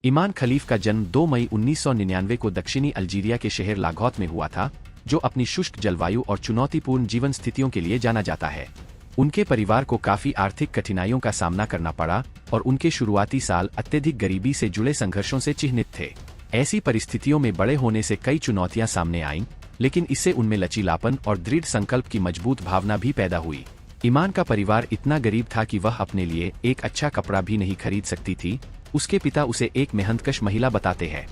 ईमान खलीफ का जन्म 2 मई 1999 को दक्षिणी अल्जीरिया के शहर लागौत में हुआ था, जो अपनी शुष्क जलवायु और चुनौतीपूर्ण जीवन स्थितियों के लिए जाना जाता है। उनके परिवार को काफी आर्थिक कठिनाइयों का सामना करना पड़ा और उनके शुरुआती साल अत्यधिक गरीबी से जुड़े संघर्षों से चिह्नित थे। ऐसी परिस्थितियों में बड़े होने से कई चुनौतियां सामने आईं, लेकिन इससे उनमें लचीलापन और दृढ़ संकल्प की मजबूत भावना भी पैदा हुई। ईमान का परिवार इतना गरीब था कि वह अपने लिए एक अच्छा कपड़ा भी नहीं खरीद सकती थी। उसके पिता उसे एक मेहनतकश महिला बताते हैं।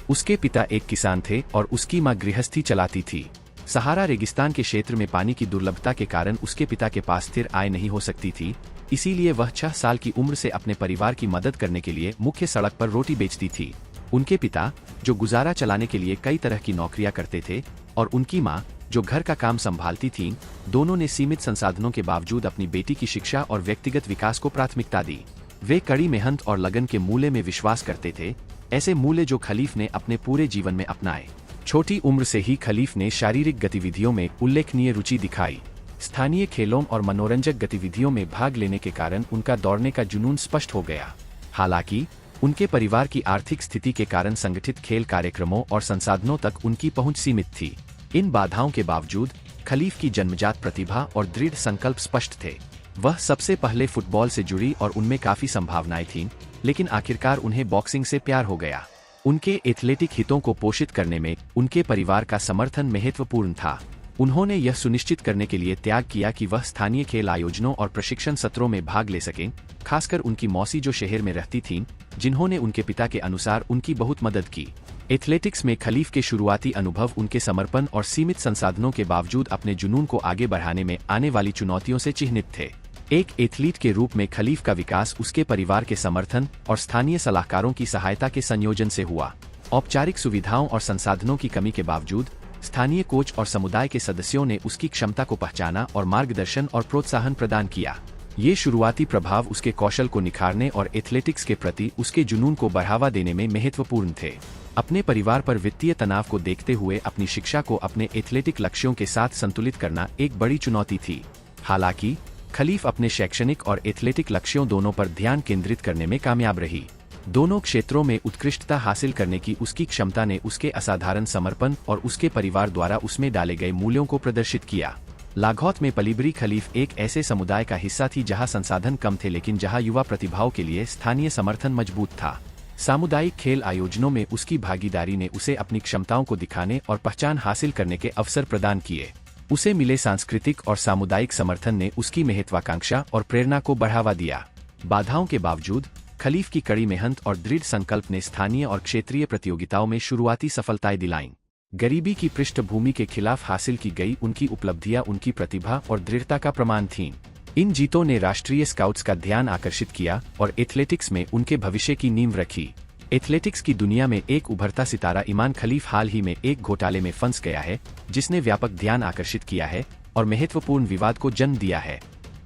उसके पिता एक किसान थे और उसकी मां गृहस्थी चलाती थी। सहारा रेगिस्तान के क्षेत्र में पानी की दुर्लभता के कारण उसके पिता के पास स्थिर आय नहीं हो सकती थी, इसीलिए वह 6 साल की उम्र से अपने परिवार की मदद करने के लिए मुख्य सड़क पर रोटी बेचती थी। उनके पिता, जो गुजारा चलाने के लिए कई तरह की नौकरियां करते थे, और उनकी मां, जो घर का काम संभालती थीं, दोनों ने सीमित संसाधनों के बावजूद अपनी बेटी की शिक्षा और व्यक्तिगत विकास को प्राथमिकता दी। वे कड़ी मेहनत और लगन के मूल्य में विश्वास करते थे, ऐसे मूल्य जो खलीफ ने अपने पूरे जीवन में अपनाए। छोटी उम्र से ही खलीफ ने शारीरिक गतिविधियों में उल्लेखनीय रुचि दिखाई। स्थानीय खेलों और मनोरंजक गतिविधियों में भाग लेने के कारण उनका दौड़ने का जुनून स्पष्ट हो गया। हालांकि उनके परिवार की आर्थिक स्थिति के कारण संगठित खेल कार्यक्रमों और संसाधनों तक उनकी पहुंच सीमित थी। इन बाधाओं के बावजूद खलीफ की जन्मजात प्रतिभा और दृढ़ संकल्प स्पष्ट थे। वह सबसे पहले फुटबॉल से जुड़ी और उनमें काफी संभावनाएं थीं, लेकिन आखिरकार उन्हें बॉक्सिंग से प्यार हो गया। उनके एथलेटिक हितों को पोषित करने में उनके परिवार का समर्थन महत्वपूर्ण था। उन्होंने यह सुनिश्चित करने के लिए त्याग किया कि वह स्थानीय खेल आयोजनों और प्रशिक्षण सत्रों में भाग ले सकें, खासकर उनकी मौसी जो शहर में रहती थीं, जिन्होंने उनके पिता के अनुसार उनकी बहुत मदद की। एथलेटिक्स में खलीफ के शुरुआती अनुभव उनके समर्पण और सीमित संसाधनों के बावजूद अपने जुनून को आगे बढ़ाने में आने वाली चुनौतियों से चिह्नित थे। एक एथलीट के रूप में खलीफ का विकास उसके परिवार के समर्थन और स्थानीय सलाहकारों की सहायता के संयोजन से हुआ। औपचारिक सुविधाओं और संसाधनों की कमी के बावजूद स्थानीय कोच और समुदाय के सदस्यों ने उसकी क्षमता को पहचाना और मार्गदर्शन और प्रोत्साहन प्रदान किया। ये शुरुआती प्रभाव उसके कौशल को निखारने और एथलेटिक्स के प्रति उसके जुनून को बढ़ावा देने में महत्वपूर्ण थे। अपने परिवार पर वित्तीय तनाव को देखते हुए अपनी शिक्षा को अपने एथलेटिक लक्ष्यों के साथ संतुलित करना एक बड़ी चुनौती थी। हालांकि खलीफ अपने शैक्षणिक और एथलेटिक लक्ष्यों दोनों पर ध्यान केंद्रित करने में कामयाब रही। दोनों क्षेत्रों में उत्कृष्टता हासिल करने की उसकी क्षमता ने उसके असाधारण समर्पण और उसके परिवार द्वारा उसमें डाले गए मूल्यों को प्रदर्शित किया। लागौत में पलीबरी खलीफ एक ऐसे समुदाय का हिस्सा थी जहां संसाधन कम थे, लेकिन जहां युवा प्रतिभाओं के लिए स्थानीय समर्थन मजबूत था। सामुदायिक खेल आयोजनों में उसकी भागीदारी ने उसे अपनी क्षमताओं को दिखाने और पहचान हासिल करने के अवसर प्रदान किए। उसे मिले सांस्कृतिक और सामुदायिक समर्थन ने उसकी महत्वाकांक्षा और प्रेरणा को बढ़ावा दिया। बाधाओं के बावजूद खलीफ की कड़ी मेहनत और दृढ़ संकल्प ने स्थानीय और क्षेत्रीय प्रतियोगिताओं में शुरुआती सफलताएं दिलाईं। गरीबी की पृष्ठभूमि के खिलाफ हासिल की गई उनकी उपलब्धियां उनकी प्रतिभा और दृढ़ता का प्रमाण थीं। इन जीतों ने राष्ट्रीय स्काउट्स का ध्यान आकर्षित किया और एथलेटिक्स में उनके भविष्य की नींव रखी। एथलेटिक्स की दुनिया में एक उभरता सितारा ईमान खलीफ हाल ही में एक घोटाले में फंस गया है, जिसने व्यापक ध्यान आकर्षित किया है और महत्वपूर्ण विवाद को जन्म दिया है।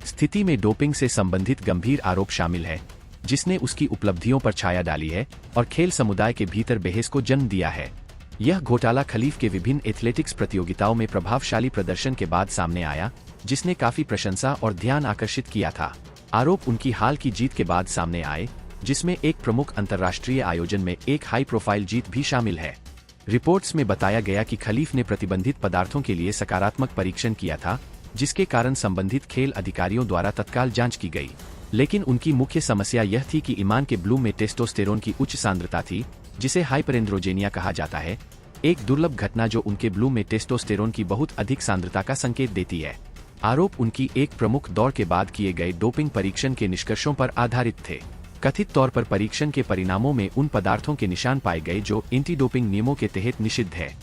स्थिति में डोपिंग से संबंधित गंभीर आरोप शामिल है, जिसने उसकी उपलब्धियों पर छाया डाली है और खेल समुदाय के भीतर बहस को जन्म दिया है। यह घोटाला खलीफ के विभिन्न एथलेटिक्स प्रतियोगिताओं में प्रभावशाली प्रदर्शन के बाद सामने आया, जिसने काफी प्रशंसा और ध्यान आकर्षित किया था। आरोप उनकी हाल की जीत के बाद सामने आए, जिसमें एक प्रमुख अंतर्राष्ट्रीय आयोजन में एक हाई प्रोफाइल जीत भी शामिल है। रिपोर्ट्स में बताया गया कि खलीफ ने प्रतिबंधित पदार्थों के लिए सकारात्मक परीक्षण किया था, जिसके कारण संबंधित खेल अधिकारियों द्वारा तत्काल जांच की गई। लेकिन उनकी मुख्य समस्या यह थी कि ईमान के ब्लूम में टेस्टोस्टेरोन की उच्च सांद्रता थी, जिसे हाइपरएंड्रोजेनिया कहा जाता है, एक दुर्लभ घटना जो उनके ब्लूम में टेस्टोस्टेरोन की बहुत अधिक सांद्रता का संकेत देती है। आरोप उनकी एक प्रमुख दौड़ के बाद किए गए डोपिंग परीक्षण के निष्कर्षों पर आधारित थे। कथित तौर पर परीक्षण के परिणामों में उन पदार्थों के निशान पाए गए जो एंटी डोपिंग नियमों के तहत निषिद्ध है।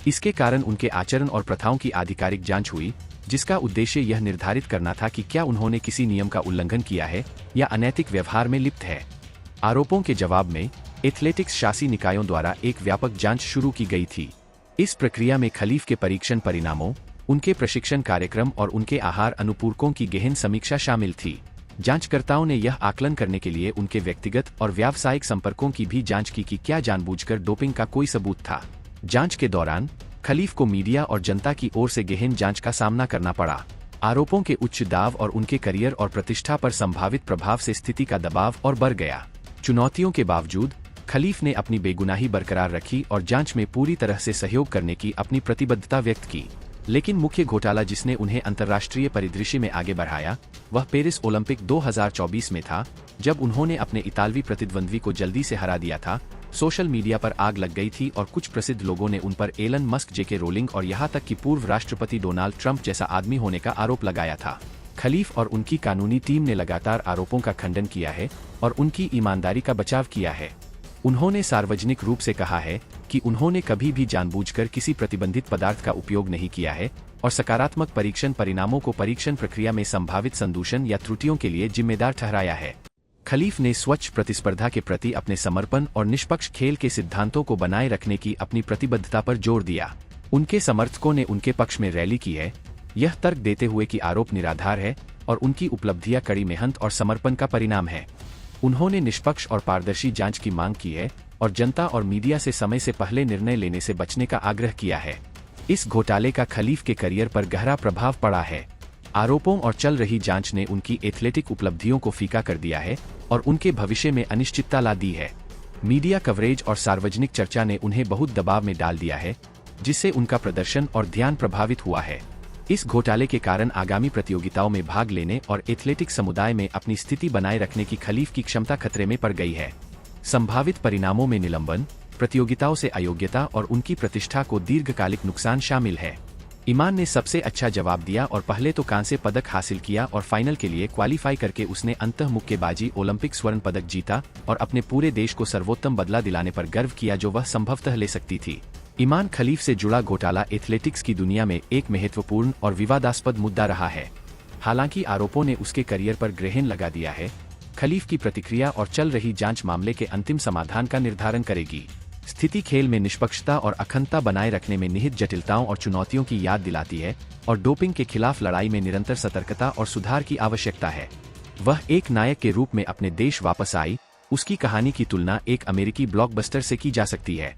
इसके कारण उनके आचरण और प्रथाओं की आधिकारिक जांच हुई, जिसका उद्देश्य यह निर्धारित करना था कि क्या उन्होंने किसी नियम का उल्लंघन किया है या अनैतिक व्यवहार में लिप्त है। आरोपों के जवाब में एथलेटिक्स शासी निकायों द्वारा एक व्यापक जांच शुरू की गई थी। इस प्रक्रिया में खलीफ के परीक्षण परिणामों, उनके प्रशिक्षण कार्यक्रम और उनके आहार अनुपूरकों की गहन समीक्षा शामिल थी। जांचकर्ताओं ने यह आकलन करने के लिए उनके व्यक्तिगत और व्यावसायिक संपर्कों की भी जांच की कि क्या जानबूझकर डोपिंग का कोई सबूत था। जांच के दौरान खलीफ को मीडिया और जनता की ओर से गहन जांच का सामना करना पड़ा। आरोपों के उच्च दाव और उनके करियर और प्रतिष्ठा पर संभावित प्रभाव से स्थिति का दबाव और बढ़ गया। चुनौतियों के बावजूद खलीफ ने अपनी बेगुनाही बरकरार रखी और जांच में पूरी तरह से सहयोग करने की अपनी प्रतिबद्धता व्यक्त की। लेकिन मुख्य घोटाला जिसने उन्हें अंतर्राष्ट्रीय परिदृश्य में आगे बढ़ाया वह पेरिस ओलंपिक 2024 में था, जब उन्होंने अपने इतालवी प्रतिद्वंद्वी को जल्दी से हरा दिया था। सोशल मीडिया पर आग लग गई थी और कुछ प्रसिद्ध लोगों ने उन पर एलन मस्क, जेके रोलिंग और यहाँ तक कि पूर्व राष्ट्रपति डोनाल्ड ट्रंप जैसा आदमी होने का आरोप लगाया था। खलीफ और उनकी कानूनी टीम ने लगातार आरोपों का खंडन किया है और उनकी ईमानदारी का बचाव किया है। उन्होंने सार्वजनिक रूप से कहा है कि उन्होंने कभी भी जानबूझकर किसी प्रतिबंधित पदार्थ का उपयोग नहीं किया है और सकारात्मक परीक्षण परिणामों को परीक्षण प्रक्रिया में संभावित संदूषण या त्रुटियों के लिए जिम्मेदार ठहराया है। खलीफ ने स्वच्छ प्रतिस्पर्धा के प्रति अपने समर्पण और निष्पक्ष खेल के सिद्धांतों को बनाए रखने की अपनी प्रतिबद्धता पर जोर दिया। उनके समर्थकों ने उनके पक्ष में रैली की है, यह तर्क देते हुए कि आरोप निराधार है और उनकी उपलब्धियां कड़ी मेहनत और समर्पण का परिणाम है। उन्होंने निष्पक्ष और पारदर्शी जांच की मांग की है और जनता और मीडिया से समय से पहले निर्णय लेने से बचने का आग्रह किया है। इस घोटाले का खलीफ के करियर पर गहरा प्रभाव पड़ा है। आरोपों और चल रही जांच ने उनकी एथलेटिक उपलब्धियों को फीका कर दिया है और उनके भविष्य में अनिश्चितता ला दी है। मीडिया कवरेज और सार्वजनिक चर्चा ने उन्हें बहुत दबाव में डाल दिया है, जिससे उनका प्रदर्शन और ध्यान प्रभावित हुआ है। इस घोटाले के कारण आगामी प्रतियोगिताओं में भाग लेने और एथलेटिक समुदाय में अपनी स्थिति बनाए रखने की खलीफ की क्षमता खतरे में पड़ गई है। संभावित परिणामों में निलंबन, प्रतियोगिताओं से अयोग्यता और उनकी प्रतिष्ठा को दीर्घकालिक नुकसान शामिल है। ईमान ने सबसे अच्छा जवाब दिया और पहले तो कांस्य पदक हासिल किया और फाइनल के लिए क्वालिफाई करके उसने अंतः मुक्केबाजी ओलंपिक स्वर्ण पदक जीता और अपने पूरे देश को सर्वोत्तम बदला दिलाने पर गर्व किया जो वह संभवतः ले सकती थी। ईमान खलीफ से जुड़ा घोटाला एथलेटिक्स की दुनिया में एक महत्वपूर्ण और विवादास्पद मुद्दा रहा है। हालांकि आरोपों ने उसके करियर पर ग्रहण लगा दिया है, खलीफ की प्रतिक्रिया और चल रही जांच मामले के अंतिम समाधान का निर्धारण करेगी। स्थिति खेल में निष्पक्षता और अखंडता बनाए रखने में निहित जटिलताओं और चुनौतियों की याद दिलाती है और डोपिंग के खिलाफ लड़ाई में निरंतर सतर्कता और सुधार की आवश्यकता है। वह एक नायक के रूप में अपने देश वापस आई। उसकी कहानी की तुलना एक अमेरिकी ब्लॉकबस्टर से की जा सकती है।